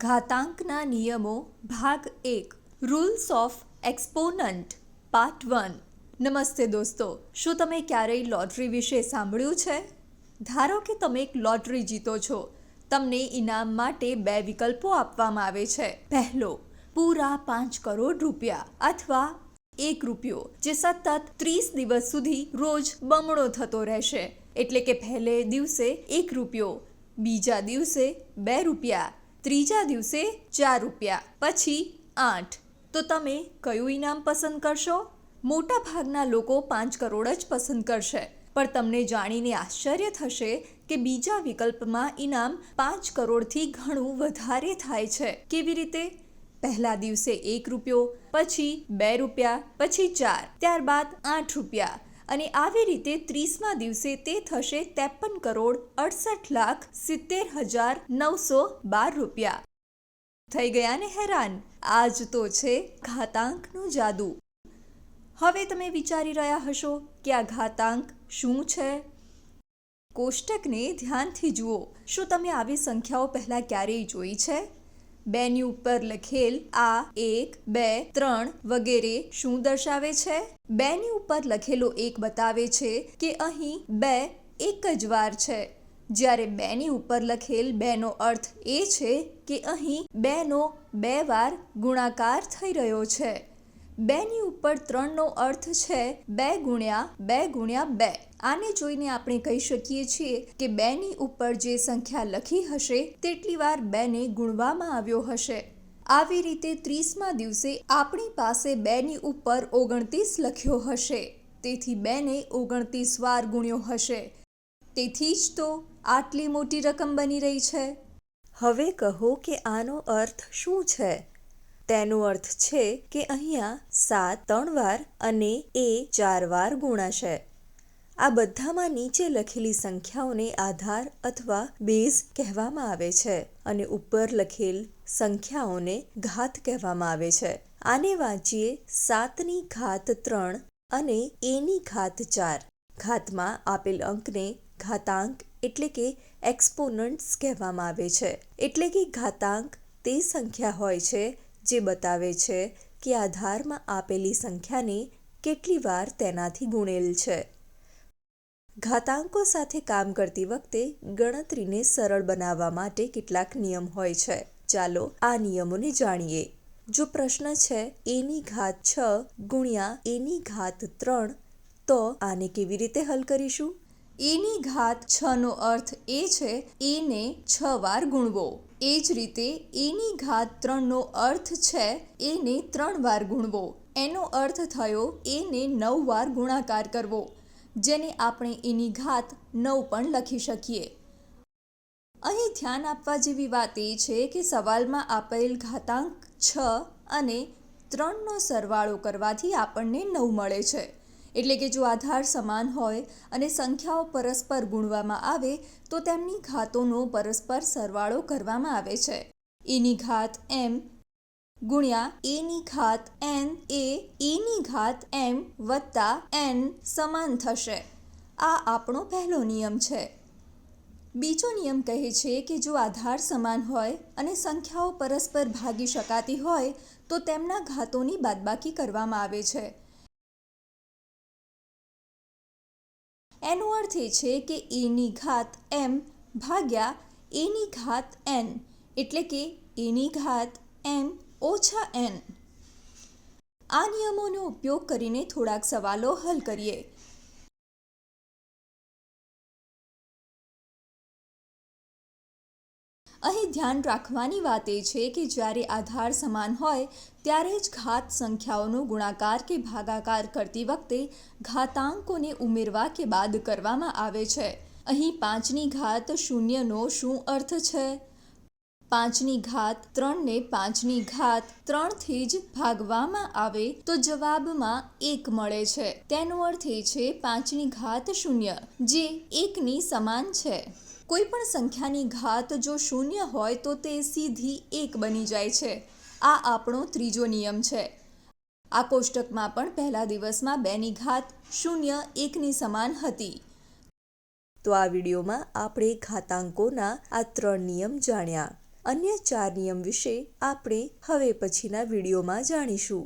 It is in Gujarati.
ઘાતાંકના નિયમો ભાગ 1 રૂલ્સ ઓફ એક્સપોનન્ટ પાર્ટ 1. નમસ્તે દોસ્તો, શું તમે ક્યારેય લોટરી વિશે સાંભળ્યું છે? ધારો કે તમે એક લોટરી જીતો છો. તમને ઇનામ માટે 2 વિકલ્પો આપવામાં આવે છે. પહેલો, પૂરા 5 કરોડ રૂપિયા અથવા 1 રૂપિયો, જે સતત 30 દિવસ સુધી રોજ બમણો થતો રહેશે. એટલે કે પહેલે દિવસે 1 રૂપિયો, બીજા દિવસે 2 રૂપિયા, ત્રીજા દિવસે 4 રૂપિયા, પછી 8. તો તમે કયું ઇનામ પસંદ કરશો? મોટા ભાગના લોકો 5 કરોડ જ પસંદ કરશે. પણ તમને જાણીને આશ્ચર્ય થશે કે બીજા વિકલ્પમાં ઇનામ 5 કરોડથી ઘણું વધારે થાય છે. કેવી રીતે? પહેલા દિવસે 1 રૂપિયો, પછી 2 રૂપિયા, પછી 4, ત્યારબાદ 8 રૂપિયા, અને આવી રીતે 30મા દિવસે તે થશે 53,68,70,912 રૂપિયા. થઈ ગયા ને હેરાન? આ જ તો છે ઘાતાંકનું જાદુ. હવે તમે વિચારી રહ્યા હશો કે આ ઘાતાંક શું છે? કોષ્ટકને ધ્યાનથી જુઓ. શું તમે આવી સંખ્યાઓ પહેલાં ક્યારેય જોઈ છે? 2ની ઉપર લખેલ આ 1, 2, 3 વગેરે શું દર્શાવે છે? 2ની ઉપર લખેલો 1 બતાવે છે કે અહીં 2 એક જ વાર છે, જ્યારે 2ની ઉપર લખેલ 2નો અર્થ એ છે કે અહીં 2નો 2 વાર ગુણાકાર થઈ રહ્યો છે. 2ની ઉપર 3નો અર્થ છે 2 ગુણ્યા 2 ગુણ્યા 2. આને જોઈને આપણે કહી શકીએ છીએ કે 2ની ઉપર જે સંખ્યા લખી હશે તેટલી વાર 2ને ગુણવામાં આવ્યો હશે. આવી રીતે 30મા દિવસે આપણી પાસે 2ની ઉપર 29 લખ્યો હશે. તેથી 2ને 29 વાર ગુણ્યો હશે. તેથી જ તો આટલી મોટી રકમ બની રહી છે. હવે કહો કે આનો અર્થ શું છે? તેનો અર્થ છે કે અહીંયા 7 3 વાર અને એ 4 વાર ગુણાશે. આ બધામાં નીચે લખેલી સંખ્યાઓને આધાર અથવા બેઝ કહેવામાં આવે છે અને ઉપર લખેલ સંખ્યાઓને ઘાત કહેવામાં આવે છે. આને વાંચીએ 7ની ઘાત 3 અને એની ઘાત 4. ઘાતમાં આપેલ અંકને ઘાતાંક એટલે કે એક્સપોનન્ટ્સ કહેવામાં આવે છે. એટલે કે ઘાતાંક તે સંખ્યા હોય છે જે બતાવે છે કે આધારમાં આપેલી સંખ્યાને કેટલી વાર તેનાથી ગુણેલ છે. ઘાતાંકો સાથે કામ કરતી વખતે ગણતરીને સરળ બનાવવા માટે કેટલાક નિયમ હોય છે. ચાલો આ નિયમોને જાણીએ. જો પ્રશ્ન છે એની ઘાત 6 ગુણ્યા એની ઘાત 3, તો આને કેવી રીતે હલ કરીશું? એની ઘાત 6નો અર્થ એ છે એને 6 વાર ગુણવો. એ જ રીતે એની ઘાત 3નો અર્થ છે એને 3 વાર ગુણવો. એનો અર્થ થયો એને 9 વાર ગુણાકાર કરવો, જેને આપણે એની ઘાત 9 પણ લખી શકીએ. અહીં ધ્યાન આપવા જેવી વાત એ છે કે સવાલમાં આપેલ ઘાતાંક 6 અને 3નો સરવાળો કરવાથી આપણને 9 મળે છે. એટલે કે જો આધાર સમાન હોય અને સંખ્યાઓ પરસ્પર ગુણવામાં આવે તો તેમની ઘાતોનો પરસ્પર સરવાળો કરવામાં આવે છે. એની ઘાત m ગુણ્યા એની ઘાત n એ એની ઘાત m વત્તા n સમાન થશે. આ આપણો પહેલો નિયમ છે. બીજો નિયમ કહે છે કે જો આધાર સમાન હોય અને સંખ્યાઓ પરસ્પર ભાગી શકાતી હોય તો તેમના ઘાતોની બાદબાકી કરવામાં આવે છે. એનો અર્થ એ છે કે એની ઘાત m ભાગ્યા એની ઘાત n, એટલે કે એની ઘાત m ઓછા n. આ નિયમોનો ઉપયોગ કરીને થોડાક સવાલો હલ કરીએ. અહીં ધ્યાન રાખવાની વાત એ છે કે જ્યારે આધાર સમાન હોય ત્યારે જ ઘાત સંખ્યાઓનો ગુણાકાર કે ભાગાકાર કરતી વખતે ઘાતાંકોને ઉમેરવા કે બાદ કરવામાં આવે છે. અહીં 5ની ઘાત 0નો શું અર્થ છે? 5ની ઘાત 3ને 5ની ઘાત 3થી જ ભાગવામાં આવે તો જવાબમાં 1 મળે છે. તેનો અર્થ એ છે 5ની ઘાત 0, જે 1ની સમાન છે. કોઈ પણ સંખ્યાની ઘાત જો 0 હોય તો તે સીધી 1 બની જાય છે. આ આપણો ત્રીજો નિયમ છે. આ કોષ્ટકમાં પણ પહેલા દિવસમાં 2ની ઘાત 0 1ની સમાન હતી. તો આ વિડીયોમાં આપણે ઘાતાંકોના આ 3 નિયમ જાણ્યા. અન્ય 4 નિયમ વિશે આપણે હવે પછીના વિડીયોમાં જાણીશું.